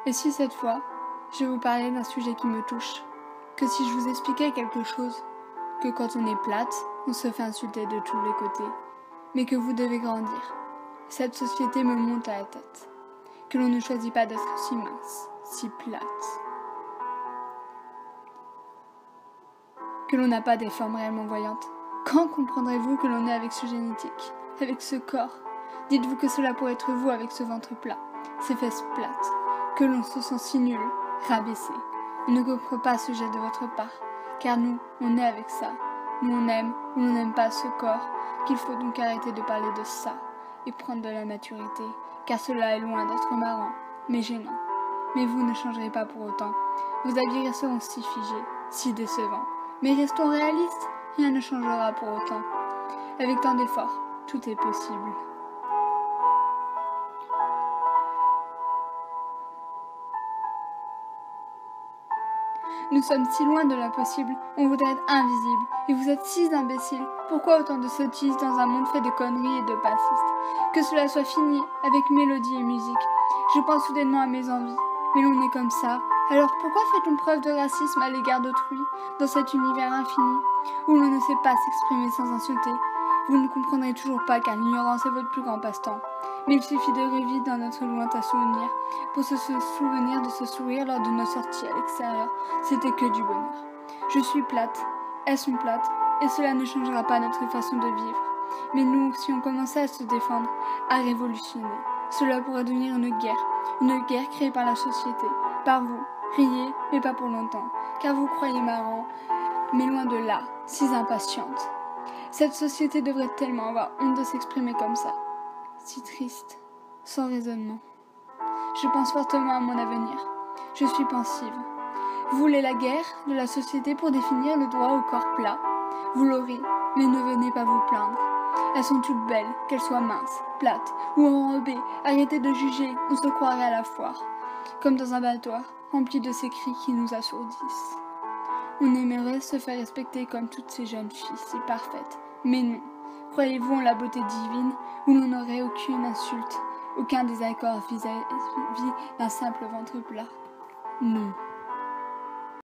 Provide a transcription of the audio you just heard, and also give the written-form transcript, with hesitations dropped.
Et si cette fois, je vous parlais d'un sujet qui me touche, que si je vous expliquais quelque chose, que quand on est plate, on se fait insulter de tous les côtés, mais que vous devez grandir. Cette société me monte à la tête, que l'on ne choisit pas d'être si mince, si plate, que l'on n'a pas des formes réellement voyantes. Quand comprendrez-vous que l'on est avec ce génétique, avec ce corps? Dites-vous que cela pourrait être vous avec ce ventre plat, ces fesses plates, que l'on se sent si nul, rabaissé. On ne comprend pas ce jet de votre part, car nous, on est avec ça. Nous, on aime ou on n'aime pas ce corps, qu'il faut donc arrêter de parler de ça et prendre de la maturité, car cela est loin d'être marrant, mais gênant. Mais vous ne changerez pas pour autant. Vos avis resteront si figés, si décevants. Mais restons réalistes, rien ne changera pour autant. Avec tant d'efforts, tout est possible. Nous sommes si loin de l'impossible, on voudrait être invisible, et vous êtes si imbéciles. Pourquoi autant de sottises dans un monde fait de conneries et de passistes? Que cela soit fini, avec mélodie et musique. Je pense soudainement à mes envies, mais l'on est comme ça. Alors pourquoi fait-on preuve de racisme à l'égard d'autrui, dans cet univers infini, où l'on ne sait pas s'exprimer sans insulter? Vous ne comprendrez toujours pas car l'ignorance est votre plus grand passe-temps. Mais il suffit de revivre dans notre lointain souvenir pour se souvenir de ce sourire lors de nos sorties à l'extérieur. C'était que du bonheur. Je suis plate, elles sont plates, et cela ne changera pas notre façon de vivre. Mais nous, si on commençait à se défendre, à révolutionner, cela pourrait devenir une guerre créée par la société, par vous. Riez, mais pas pour longtemps, car vous croyez marrant, mais loin de là, si impatiente. Cette société devrait tellement avoir honte de s'exprimer comme ça. Si triste, sans raisonnement. Je pense fortement à mon avenir. Je suis pensive. Vous voulez la guerre de la société pour définir le droit au corps plat? Vous l'aurez, mais ne venez pas vous plaindre. Elles sont toutes belles, qu'elles soient minces, plates ou enrobées. Arrêtez de juger, on se croirait à la foire. Comme dans un battoir, rempli de ces cris qui nous assourdissent. On aimerait se faire respecter comme toutes ces jeunes filles si parfaites. Mais non. Croyez-vous en la beauté divine où l'on n'aurait aucune insulte, aucun désaccord vis-à-vis d'un simple ventre plat? Non.